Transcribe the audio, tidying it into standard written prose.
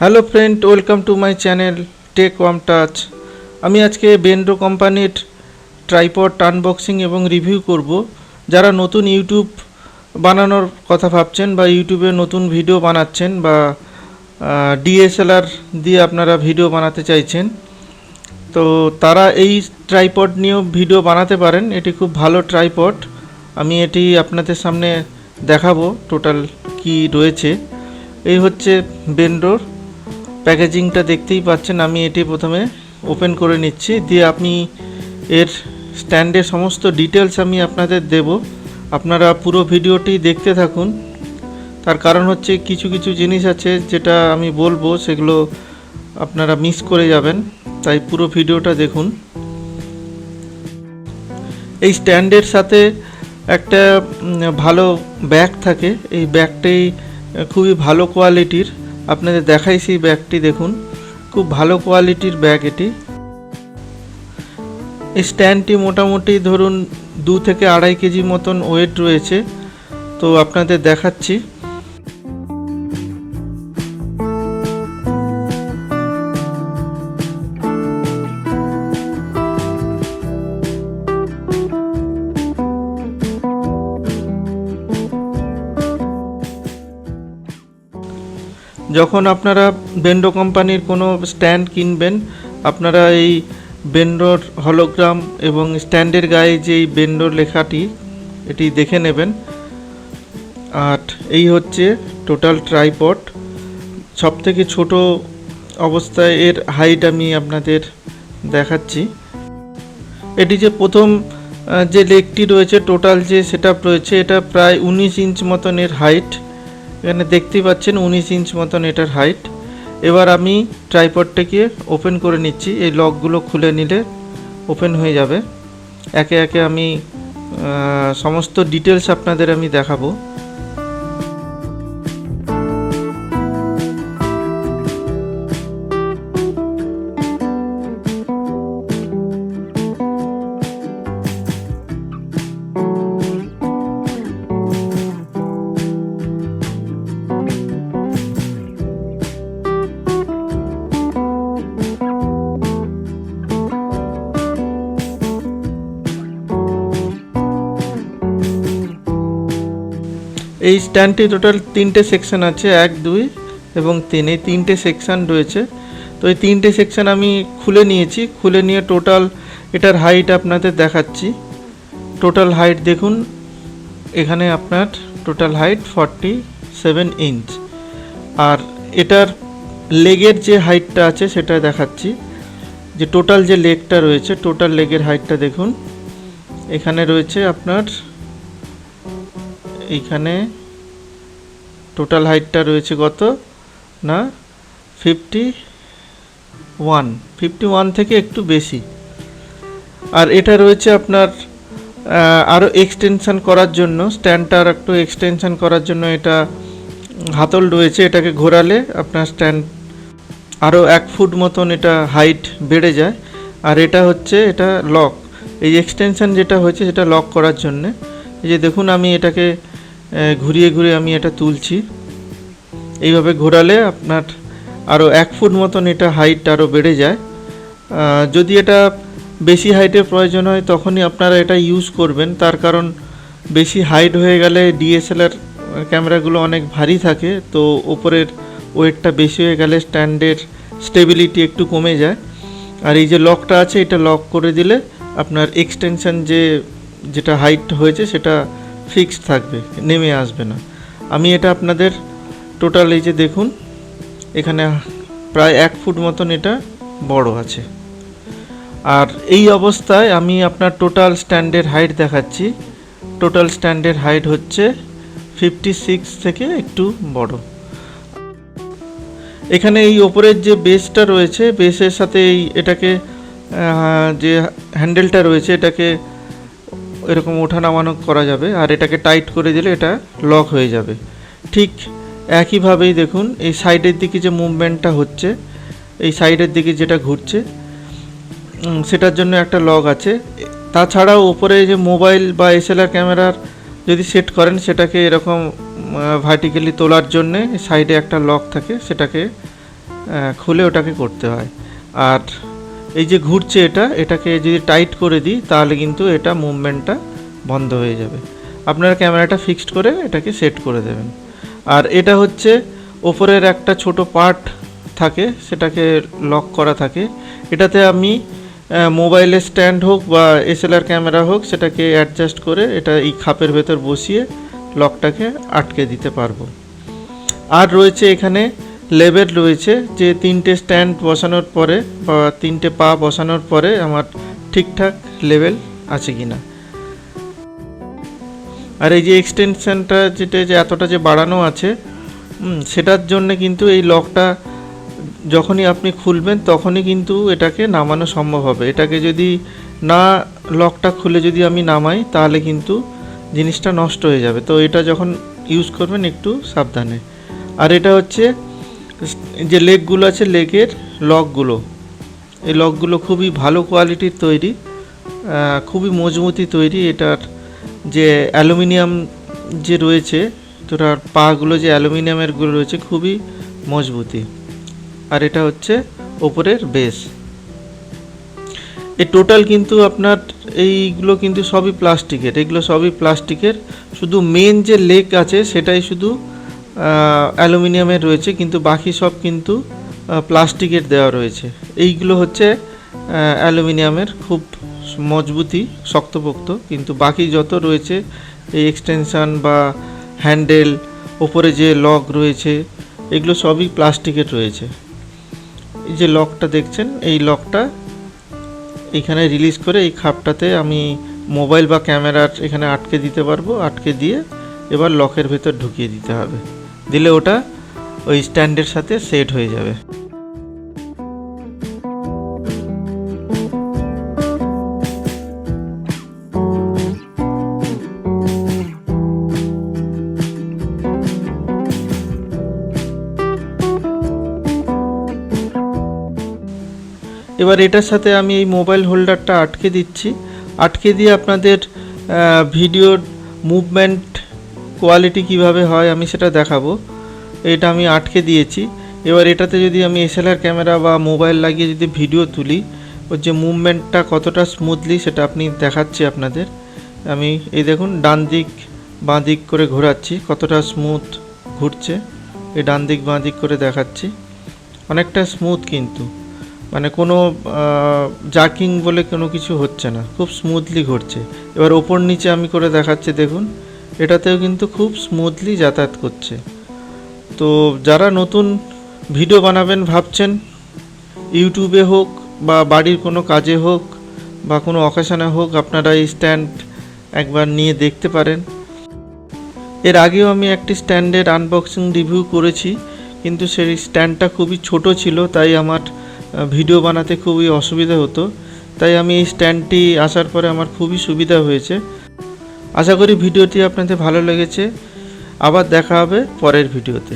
Hello friend, welcome to my channel TechWormTouch. আমি আজকে বেনরো কোম্পানির ট্রাইপড আনবক্সিং এবং রিভিউ করব। যারা নতুন ইউটিউব বানানোর কথা ভাবছেন বা ইউটিউবে নতুন ভিডিও বানাচ্ছেন বা DSLR দিয়ে আপনারা ভিডিও বানাতে চাইছেন, তো তারা এই ট্রাইপড নিয়েও ভিডিও বানাতে পারেন। এটি খুব ভালো ট্রাইপড। আমি এটি আপনাদের সামনে দেখাবো টোটাল কি রয়েছে। এই হচ্ছে বেনরোর প্যাকেজিংটা, দেখতেই পাচ্ছেন। আমি এটি প্রথমে ওপেন করে নিচ্ছি, দিয়ে আপনি এর স্ট্যান্ডের সমস্ত ডিটেলস আমি আপনাদের দেব। আপনারা পুরো ভিডিওটি দেখতে থাকুন। তার কারণ হচ্ছে কিছু কিছু জিনিস আছে যেটা আমি বলবো, সেগুলো আপনারা মিস করে যাবেন, তাই পুরো ভিডিওটা দেখুন। এই স্ট্যান্ডের সাথে একটা ভালো ব্যাগ থাকে। এই ব্যাগটাই খুবই ভালো কোয়ালিটির। আপনাদের দেখাই সেই ব্যাগটি, দেখুন, খুব ভালো কোয়ালিটির ব্যাগ এটি। এই স্ট্যান্ডটি মোটামুটি ধরুন 2 থেকে 2.5 কেজি মতন ওয়েট রয়েছে। তো আপনাদের দেখাচ্ছি। যখন আপনারা বেনরো কোম্পানির কোনো স্ট্যান্ড কিনবেন, আপনারা এই বেনরোর হলোগ্রাম এবং স্ট্যান্ডের গায়ে যেই বেনরোর লেখাটি, এটি দেখে নেবেন। আর এই হচ্ছে টোটাল ট্রাইপড। সবথেকে ছোট অবস্থায় এর হাইট আমি আপনাদের দেখাচ্ছি। এটি যে প্রথম যে লেগটি রয়েছে, টোটাল যে সেটআপ রয়েছে, এটা প্রায় 19 ইঞ্চ মতন এর হাইট। এখানে দেখতেই পাচ্ছেন 19 ইঞ্চ মতন এটার হাইট। এবার আমি ট্রাইপডটাকে ওপেন করে নিচ্ছি। এই লকগুলো খুলে নিলে ওপেন হয়ে যাবে। একে একে আমি সমস্ত ডিটেলস আপনাদের আমি দেখাবো। এই স্ট্যান্ডটি টোটাল 3টে সেকশন আছে, 1, 2 এবং 3, এই 3টে সেকশন রয়েছে। তো এই 3টে সেকশন আমি খুলে নিয়েছি। খুলে নিয়ে টোটাল এটার হাইট আপনাদের দেখাচ্ছি। টোটাল হাইট দেখুন, এখানে আপনার টোটাল হাইট 47 ইঞ্চ। আর এটার লেগের যে হাইটটা আছে সেটা দেখাচ্ছি। যে টোটাল যে লেগটা রয়েছে, টোটাল লেগের হাইটটা দেখুন। এখানে রয়েছে আপনার, এইখানে টোটাল হাইটটা রয়েছে কত না 51 থেকে একটু বেশি। আর এটা রয়েছে আপনার আরও এক্সটেনশন করার জন্য, স্ট্যান্ডটা আর একটু এক্সটেনশন করার জন্য এটা হাতল রয়েছে। এটাকে ঘোরালে আপনার স্ট্যান্ড আরও 1 ফুট মতন এটা হাইট বেড়ে যায়। আর এটা হচ্ছে এটা লক, এই এক্সটেনশন যেটা হয়েছে সেটা লক করার জন্যে। এই যে দেখুন, আমি এটাকে ঘুরিয়ে ঘুরিয়ে আমি এটা তুলছি। এইভাবে ঘোরালে আপনার আরও 1 ফুট মতন এটা হাইট আরও বেড়ে যায়। যদি এটা বেশি হাইটের প্রয়োজন হয় তখনই আপনারা এটা ইউজ করবেন। তার কারণ বেশি হাইট হয়ে গেলে DSLR ক্যামেরাগুলো অনেক ভারী থাকে, তো ওপরের ওয়েটটা বেশি হয়ে গেলে স্ট্যান্ডের স্টেবিলিটি একটু কমে যায়। আর এই যে লকটা আছে, এটা লক করে দিলে আপনার এক্সটেনশন যেটা হাইট হয়েছে সেটা ফিক্সড থাকবে, নেমে আসবে না। আমি এটা আপনাদের টোটাল, এই যে দেখুন, এখানে প্রায় 1 ফুট মতন এটা বড় আছে। আর এই অবস্থায় আমি আপনার টোটাল স্ট্যান্ডের হাইট দেখাচ্ছি। টোটাল স্ট্যান্ডের হাইট হচ্ছে 56 থেকে একটু বড়। এখানে এই ওপরের যে বেসটা রয়েছে, বেসের সাথে এটাকে যে হ্যান্ডেলটা রয়েছে, এটাকে এরকম ওঠা নামানো করা যাবে। আর এটাকে টাইট করে দিলে এটা লক হয়ে যাবে। ঠিক একইভাবেই দেখুন, এই সাইডের দিকে যে মুভমেন্টটা হচ্ছে, এই সাইডের দিকে যেটা ঘুরছে, সেটার জন্য একটা লক আছে। তাছাড়াও ওপরে যে মোবাইল বা SLR ক্যামেরার যদি সেট করেন, সেটাকে এরকম ভার্টিক্যালি তোলার জন্যে সাইডে একটা লক থাকে, সেটাকে খুলে ওটাকে করতে হয়। আর এই যে ঘুরছে এটাকে যদি টাইট করে দিই তাহলে কিন্তু এটা মুভমেন্টটা বন্ধ হয়ে যাবে। আপনারা ক্যামেরাটা ফিক্সড করে এটাকে সেট করে দেবেন। আর এটা হচ্ছে ওপরের একটা ছোট পার্ট থাকে, সেটাকে লক করা থাকে। এটাতে আমি মোবাইলের স্ট্যান্ড হোক বা এসএলআর ক্যামেরা হোক সেটাকে অ্যাডজাস্ট করে এটা এই খাপের ভেতর বসিয়ে লকটাকে আটকে দিতে পারবো। আর রয়েছে এখানে লেবেল রয়েছে যে 3টে স্ট্যান্ড বসানোর পরে বা 3টে পা বসানোর পরে আমার ঠিকঠাক লেভেল আছে কিনা। আর এই যে এক্সটেনশনটা যেটা যে এতটা যে বাড়ানো আছে সেটার জন্য কিন্তু এই লকটা যখনই আপনি খুলবেন তখনই কিন্তু এটাকে নামানো সম্ভব হবে। এটাকে যদি না লকটা খুলে যদি আমি নামাই তাহলে কিন্তু জিনিসটা নষ্ট হয়ে যাবে। তো এটা যখন ইউজ করবেন একটু সাবধানে। আর এটা হচ্ছে যে লেগগুলো আছে, লেগের লকগুলো, এই লকগুলো খুবই ভালো কোয়ালিটির তৈরি, খুবই মজবুতি তৈরি। এটার যে অ্যালুমিনিয়াম যে রয়েছে, এটার পাগুলো যে অ্যালুমিনিয়ামেরগুলো রয়েছে খুবই মজবুতি। আর এটা হচ্ছে ওপরের বেস। এই টোটাল কিন্তু আপনার এইগুলো কিন্তু সবই প্লাস্টিকের, এগুলো সবই প্লাস্টিকের। শুধু মেন যে লেগ আছে সেটাই শুধু অ্যালুমিনিয়ামের রয়েছে, কিন্তু বাকি সব কিন্তু প্লাস্টিকের দেওয়া রয়েছে। এইগুলো হচ্ছে অ্যালুমিনিয়ামের, খুব মজবুতি শক্তপোক্ত, কিন্তু বাকি যত রয়েছে এই এক্সটেনশান বা হ্যান্ডেল, ওপরে যে লক রয়েছে এগুলো সবই প্লাস্টিকের রয়েছে। এই যে লকটা দেখছেন, এই লকটা এখানে রিলিজ করে এই খাপটাতে আমি মোবাইল বা ক্যামেরার এখানে আটকে দিতে পারবো। আটকে দিয়ে এবার লকের ভেতর ঢুকিয়ে দিতে হবে, দিলে ওটা ওই স্ট্যান্ডের সাথে সেট হয়ে যাবে। এবার এটার সাথে আমি এই মোবাইল হোল্ডারটা আটকে দিচ্ছি। আটকে দিয়ে আপনাদের ভিডিওর মুভমেন্ট কোয়ালিটি কিভাবে হয় আমি সেটা দেখাবো। এটা আমি আটকে দিয়েছি। এবার এটাতে যদি আমি এসএলআর ক্যামেরা বা মোবাইল লাগিয়ে যদি ভিডিও তুলি, ওর যে মুভমেন্টটা কতটা স্মুথলি সেটা আপনি দেখাচ্ছি আপনাদের। আমি এই দেখুন ডান দিক বাঁ দিক করে ঘোরাচ্ছি, কতটা স্মুথ ঘুরছে। এই ডান দিক বাঁ দিক করে দেখাচ্ছি, অনেকটা স্মুথ, কিন্তু মানে কোনো জার্কিং বলে কোনো কিছু হচ্ছে না, খুব স্মুথলি ঘুরছে। এবার ওপর নিচে আমি করে দেখাচ্ছি, দেখুন এটাতেও কিন্তু খুব স্মুথলি যাতায়াত করছে। তো যারা নতুন ভিডিও বানাবেন ভাবছেন, ইউটিউবে হোক বা বাড়ির কোনো কাজে হোক বা কোনো অকেশনে হোক, আপনারা এই স্ট্যান্ড একবার নিয়ে দেখতে পারেন। এর আগেও আমি একটি স্ট্যান্ডের আনবক্সিং রিভিউ করেছি, কিন্তু সেই স্ট্যান্ডটা খুবই ছোট ছিল, তাই আমার ভিডিও বানাতে খুবই অসুবিধা হতো। তাই আমি এই স্ট্যান্ডটি আসার পরে আমার খুবই সুবিধা হয়েছে। আশা করি ভিডিওটি আপনাদের ভালো লেগেছে। আবার দেখা হবে পরের ভিডিওতে।